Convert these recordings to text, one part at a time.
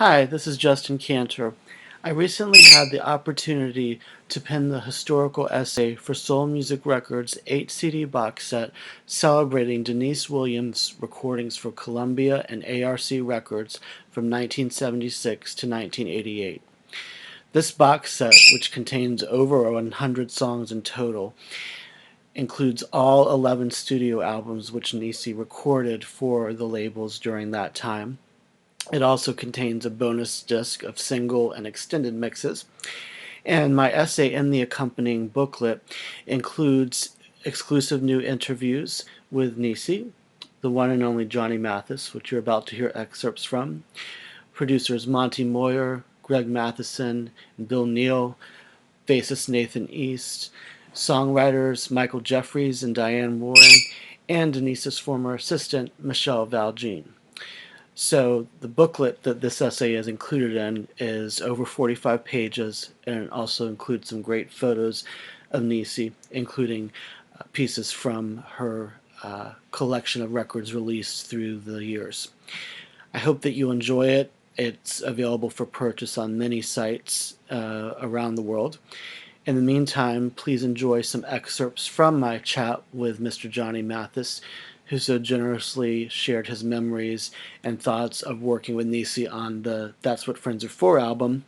Hi, this is Justin Kantor. I recently had the opportunity to pen the historical essay for Soul Music Records' 8 CD box set celebrating Deniece Williams' recordings for Columbia and ARC Records from 1976 to 1988. This box set, which contains over 100 songs in total, includes all 11 studio albums which Deniece recorded for the labels during that time. It also contains a bonus disc of single and extended mixes, and my essay in the accompanying booklet includes exclusive new interviews with Nisi, the one and only Johnny Mathis, which you're about to hear excerpts from, producers Monty Moyer, Greg Matheson, and Bill Neal, bassist Nathan East, songwriters Michael Jeffries and Diane Warren, and Denice's former assistant, Michelle Valjean. So the booklet that this essay is included in is over 45 pages, and it also includes some great photos of Nisi, including pieces from her collection of records released through the years. I hope that you enjoy it. It's available for purchase on many sites around the world. In the meantime, please enjoy some excerpts from my chat with Mr. Johnny Mathis, who so generously shared his memories and thoughts of working with Nisi on the That's What Friends Are For album,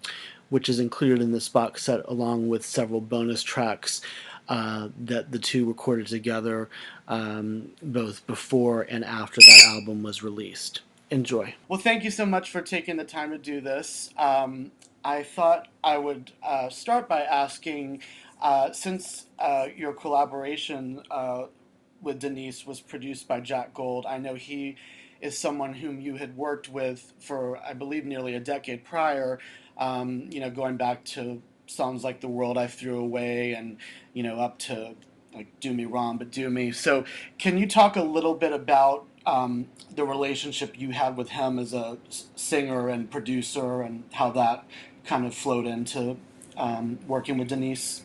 which is included in this box set along with several bonus tracks that the two recorded together both before and after that album was released. Enjoy. Well, thank you so much for taking the time to do this. I thought I would start by asking, since your collaboration with Deniece was produced by Jack Gold, I know he is someone whom you had worked with for, I believe, nearly a decade prior, going back to songs like The World I Threw Away and, up to like Do Me Wrong, But Do Me. So can you talk a little bit about the relationship you had with him as a singer and producer and how that kind of flowed into working with Deniece?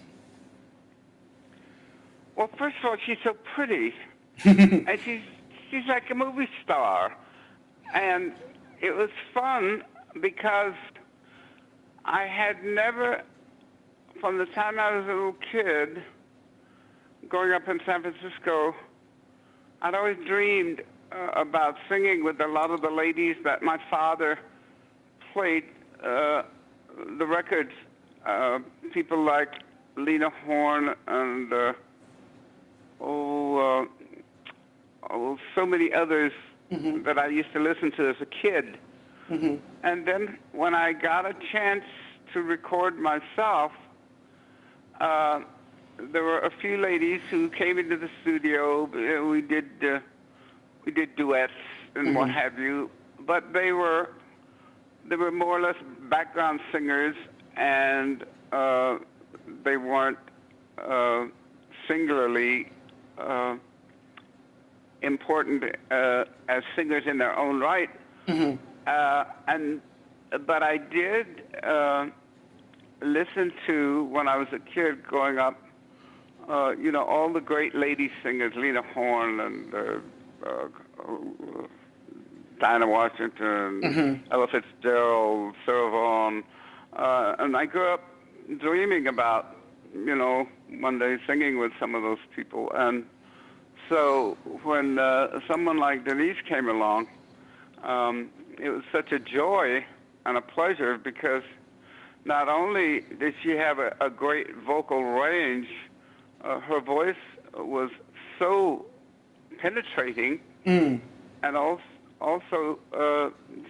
Well, first of all, she's so pretty, and she's like a movie star, and it was fun because I had never, from the time I was a little kid, growing up in San Francisco, I'd always dreamed about singing with a lot of the ladies that my father played the records. People like Lena Horne and oh, so many others Mm-hmm. that I used to listen to as a kid. Mm-hmm. And then when I got a chance to record myself, uh, there were a few ladies who came into the studio. We did duets and what Mm-hmm. have you, but they were more or less background singers, and they weren't uh, singularly uh, important as singers in their own right. Mm-hmm. And but I did listen to when I was a kid growing up. All the great lady singers, Lena Horne and Dinah Washington, Mm-hmm. Ella Fitzgerald, Sarah Vaughan, and I grew up dreaming about, one day singing with some of those people. And so when someone like Deniece came along, it was such a joy and a pleasure because not only did she have a great vocal range, her voice was so penetrating, Mm. and also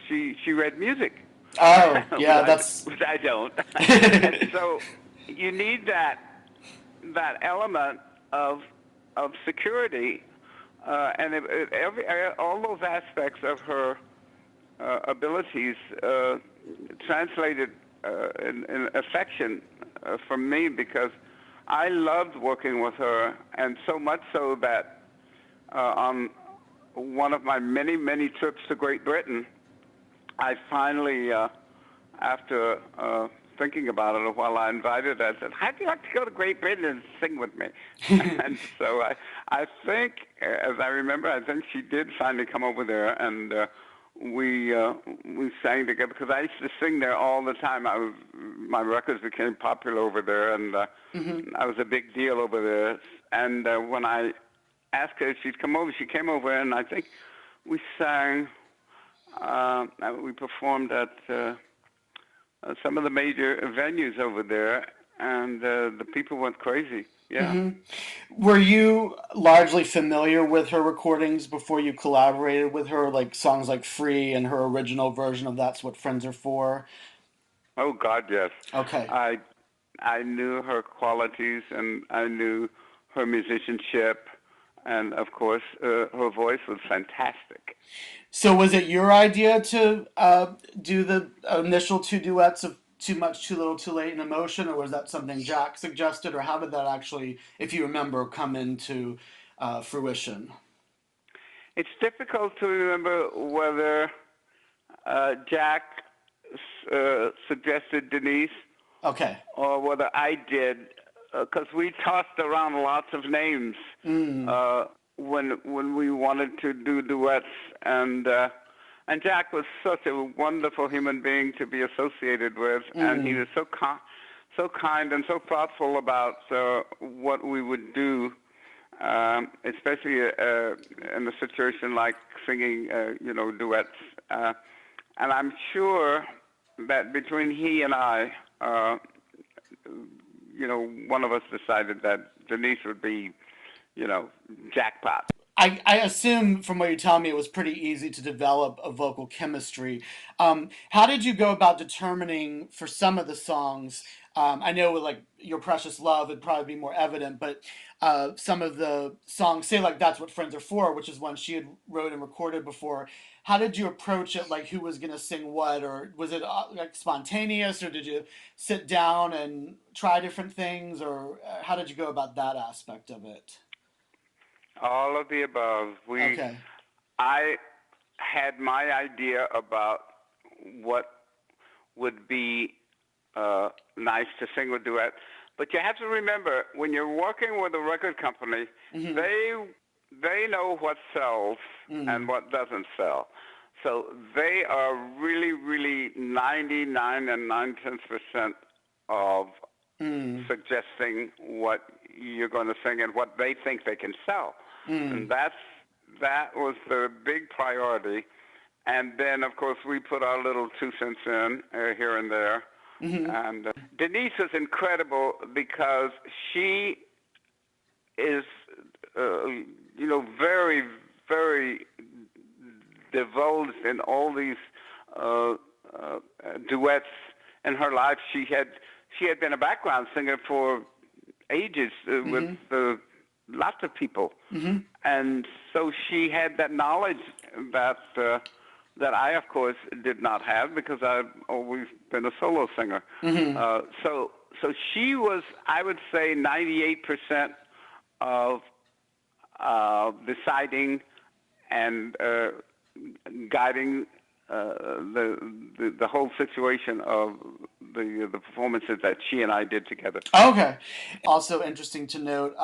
she read music, Oh, yeah, that's. which I don't, and so you need that element of security, and all those aspects of her abilities translated in affection from me because I loved working with her, and so much so that on one of my many, many trips to Great Britain, I finally, after thinking about it a while, I invited her. I said, "How'd you like to go to Great Britain and sing with me?" And so I think, as I remember, I think she did finally come over there, and we uh, we sang together because I used to sing there all the time. My records became popular over there, and Hmm. I was a big deal over there. And when I asked her if she'd come over, she came over, and I think we sang. We performed at some of the major venues over there, and the people went crazy. Yeah. Hmm. Were you largely familiar with her recordings before you collaborated with her, like songs like "Free" and her original version of "That's What Friends Are For"? Oh God, yes. Okay. I I knew her qualities, and I knew her musicianship, and of course, her voice was fantastic. So was it your idea to do the initial two duets of "Too Much, Too Little, Too Late" and "Emotion," or was that something Jack suggested, or how did that actually, if you remember, come into fruition? It's difficult to remember whether Jack suggested Deniece Okay. or whether I did, because we tossed around lots of names Mm. uh, when we wanted to do duets, and Jack was such a wonderful human being to be associated with, and he Mm. was so kind and so thoughtful about what we would do, especially in a situation like singing, duets. And I'm sure that between he and I, one of us decided that Deniece would be, you know, jackpot. I assume from what you tell me, it was pretty easy to develop a vocal chemistry. How did you go about determining for some of the songs? I know with like "Your Precious Love," it'd probably be more evident, but some of the songs, say like "That's What Friends Are For," which is one she had wrote and recorded before. How did you approach it? Like who was gonna sing what, or was it like spontaneous, or did you sit down and try different things, or how did you go about that aspect of it? All of the above. Okay. I had my idea about what would be nice to sing with duet. But you have to remember, when you're working with a record company, Mm-hmm. they they know what sells and Mm. what doesn't sell. So they are really, really 99 and 9/10% of Mm. suggesting what you're going to sing and what they think they can sell, and Mm. that was the big priority. And then, of course, we put our little 2 cents in here and there. Mm-hmm. And Deniece is incredible because she is, very, very divulged in all these uh, uh, duets in her life. She had been a background singer for ages with Mm-hmm. lots of people, Mm-hmm. and so she had that knowledge that that I, of course, did not have because I've always been a solo singer. Mm-hmm. So she was, I would say, 98% of deciding and guiding the whole situation of the performances that she and I did together. Okay. Also interesting to note,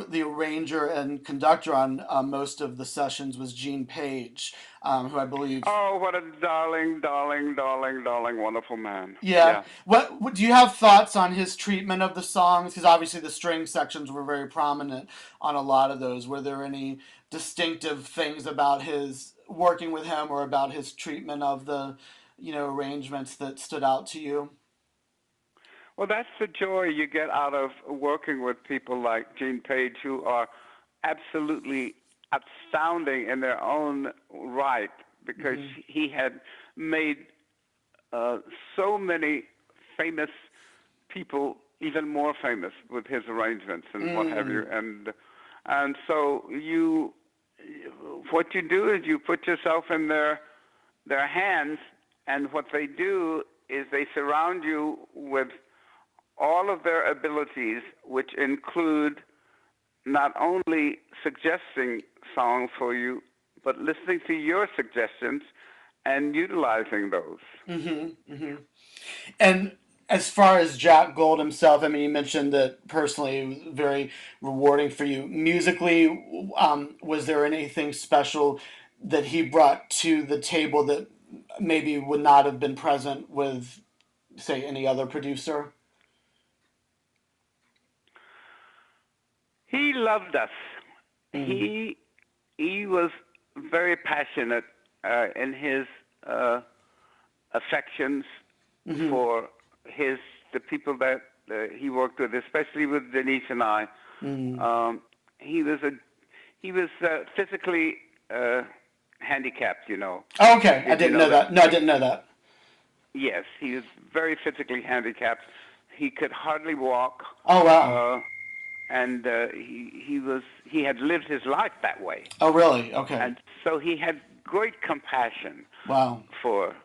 the arranger and conductor on most of the sessions was Gene Page, who I believe. Oh, what a darling, darling, darling, darling, wonderful man. Yeah. Yeah. What do you have thoughts on his treatment of the songs? Because obviously the string sections were very prominent on a lot of those. Were there any distinctive things about his working with him or about his treatment of the, arrangements that stood out to you? Well, that's the joy you get out of working with people like Gene Page, who are absolutely astounding in their own right, because Mm-hmm. he had made uh, so many famous people even more famous with his arrangements and what have you. Mm. And so what you do is you put yourself in their hands, and what they do is they surround you with all of their abilities, which include not only suggesting songs for you, but listening to your suggestions and utilizing those. Mm-hmm. Mm-hmm. And as far as Jack Gold himself, I mean, you mentioned that personally it was very rewarding for you. Musically, was there anything special that he brought to the table that maybe would not have been present with, say, any other producer? He loved us. Mm. He he was very passionate in his uh, affections Mm-hmm. for his the people that he worked with, especially with Deniece and I. Mm. Um, he was a he was physically handicapped. You know, Oh, okay, I did you didn't know know that? that. No, I didn't know that. Yes, he was very physically handicapped. He could hardly walk, Oh, wow. uh, and he had lived his life that way, Oh, really? Okay. and so he had great compassion Wow. for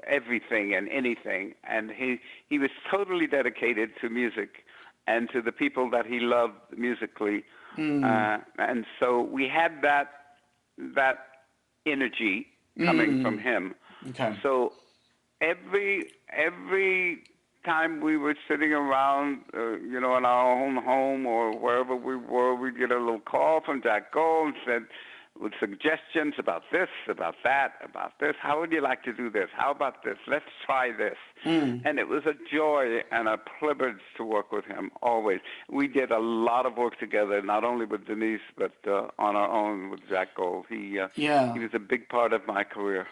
everything and anything, and he was totally dedicated to music and to the people that he loved musically, Mm. and so we had that energy coming from Mm. him. Okay. So every time we were sitting around, in our own home or wherever we were, we'd get a little call from Jack Gold and said, with suggestions about this, about that, about this. How would you like to do this? How about this? Let's try this. Mm. And it was a joy and a privilege to work with him always. We did a lot of work together, not only with Deniece, but on our own with Jack Gold. He Yeah. was a big part of my career.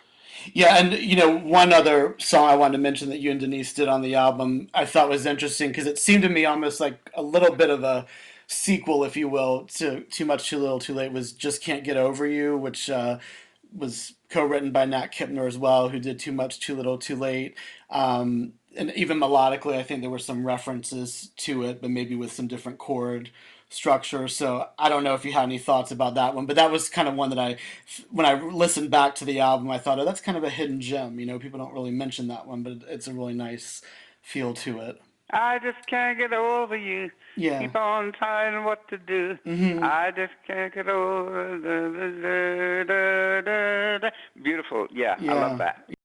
Yeah, and one other song I wanted to mention that you and Deniece did on the album I thought was interesting because it seemed to me almost like a little bit of a sequel, if you will, to Too Much Too Little Too Late was Just Can't Get Over You, which was co-written by Nat Kipner as well, who did Too Much Too Little Too Late. And even melodically, I think there were some references to it, but maybe with some different chord structure. So I don't know if you had any thoughts about that one, but that was kind of one that when I listened back to the album, I thought, oh, that's kind of a hidden gem. People don't really mention that one, but it's a really nice feel to it. I just can't get over you. Yeah. Keep on trying what to do. Hmm. I just can't get over. Da, da, da, da, da. Beautiful. Yeah, I love Yeah. that.